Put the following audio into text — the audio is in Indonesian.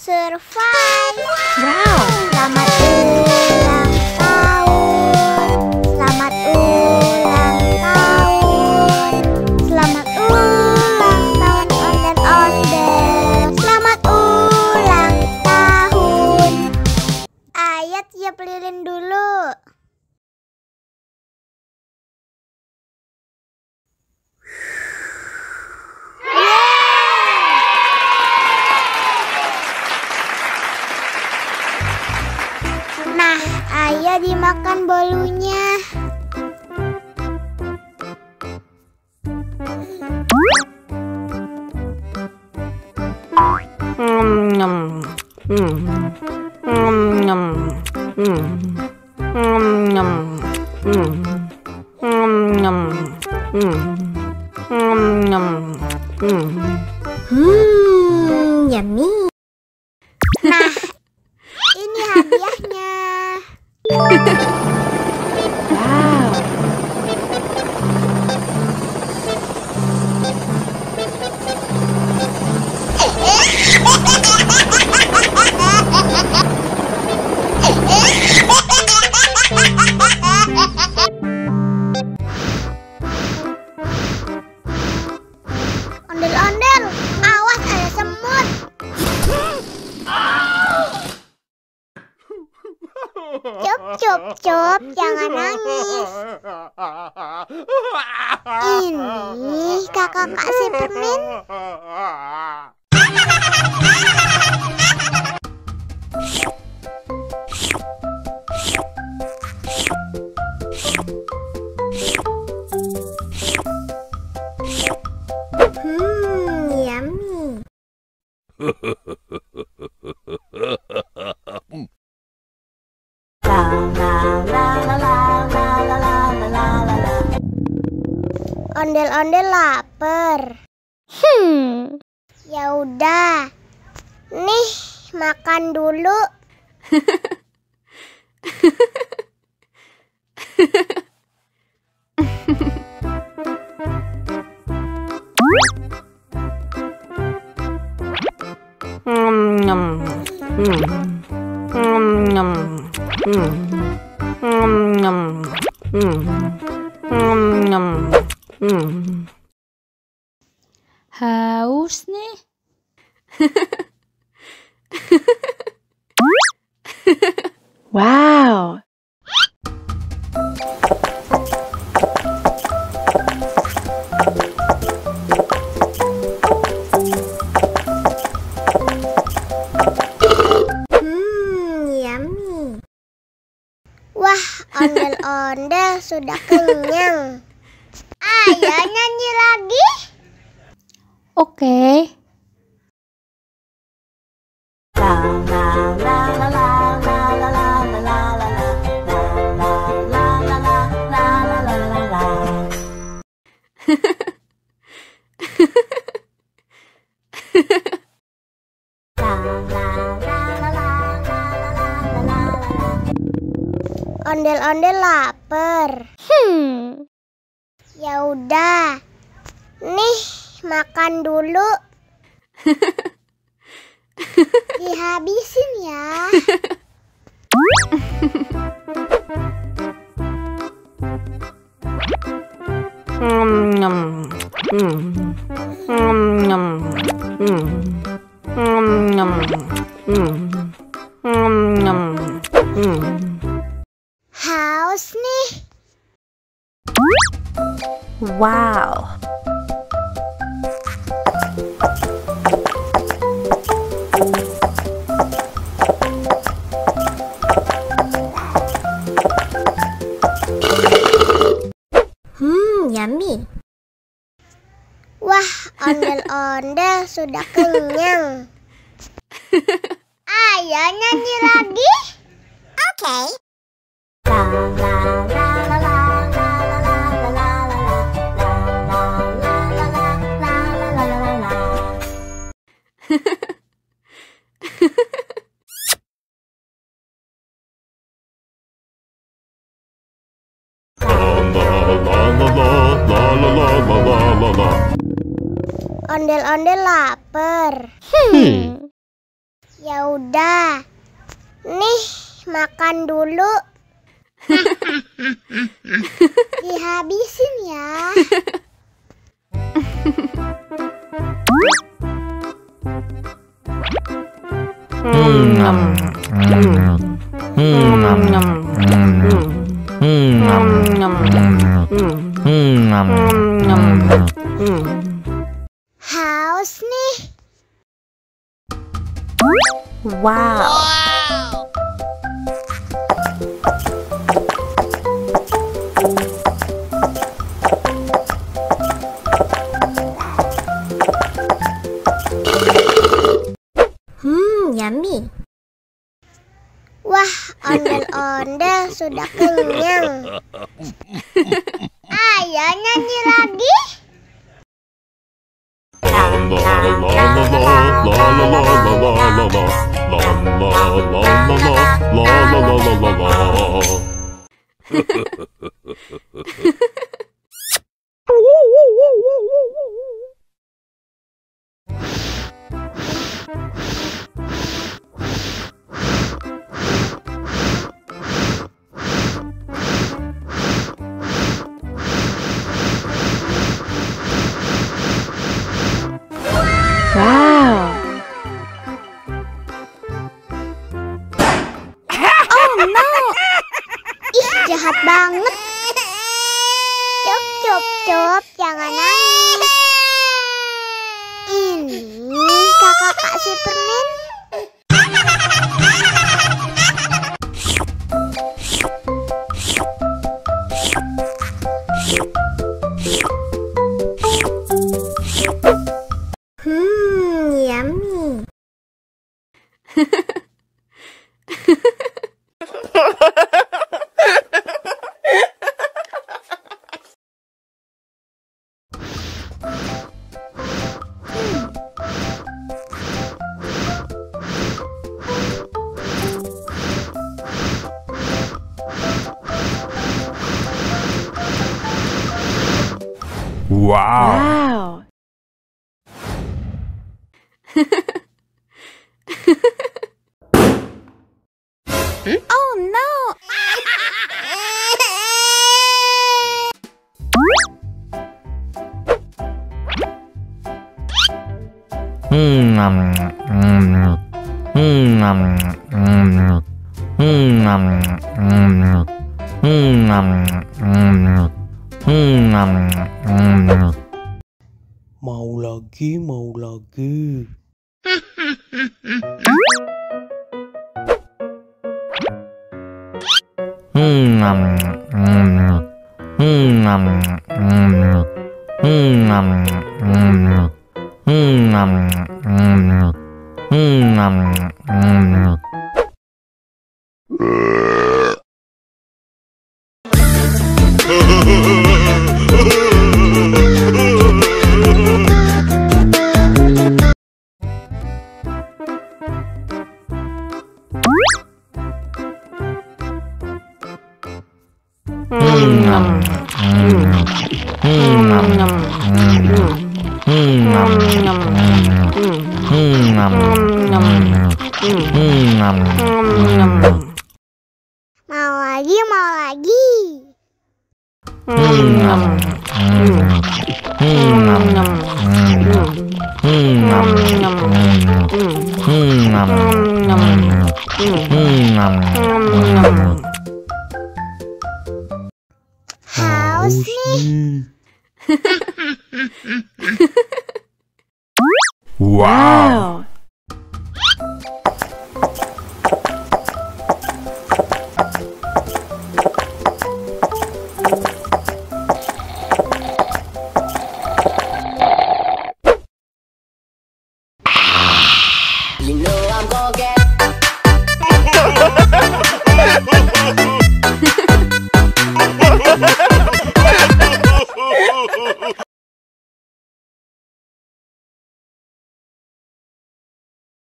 survive. Wow. Selamat ulang tahun. Selamat ulang tahun. Selamat ulang tahun ondel-ondel. Selamat ulang tahun. Ayo tiup lilin dulu. Nah, ayo dimakan bolunya. Yummy. Nah, ini hadiahnya. Wow. Ondel-ondel, awas ada semut. Cup, cup, cup, jangan nangis. Ini kakak kasih permen. Yummy. Ondel-ondel lapar. Ya udah. Nih, makan dulu. Haus nih. Wow. Yummy. Wah, ondel-ondel sudah kenyang. Ayo nyanyi lagi. Oke. Ondel-ondel lapar. Ya udah. Nih, makan dulu. Dihabisin ya. Haus nih. Wow. Yummy. Wah, ondel-ondel sudah kenyang. Ayo nyanyi lagi. Oke. Ondel-ondel lapar. Ya udah. Nih, makan dulu. Dihabisin ya. Haus nih. Wow. Yummy. Wah, ondel-ondel sudah kenyang. Ayo nyanyi lagi. Wow. Oh no. Ih, jahat banget. Cup, jangan nangis. Ini kakak kasih permen. Yummy. Wow. Oh no. Mau lagi. Mau lagi. Haus nih. Wow.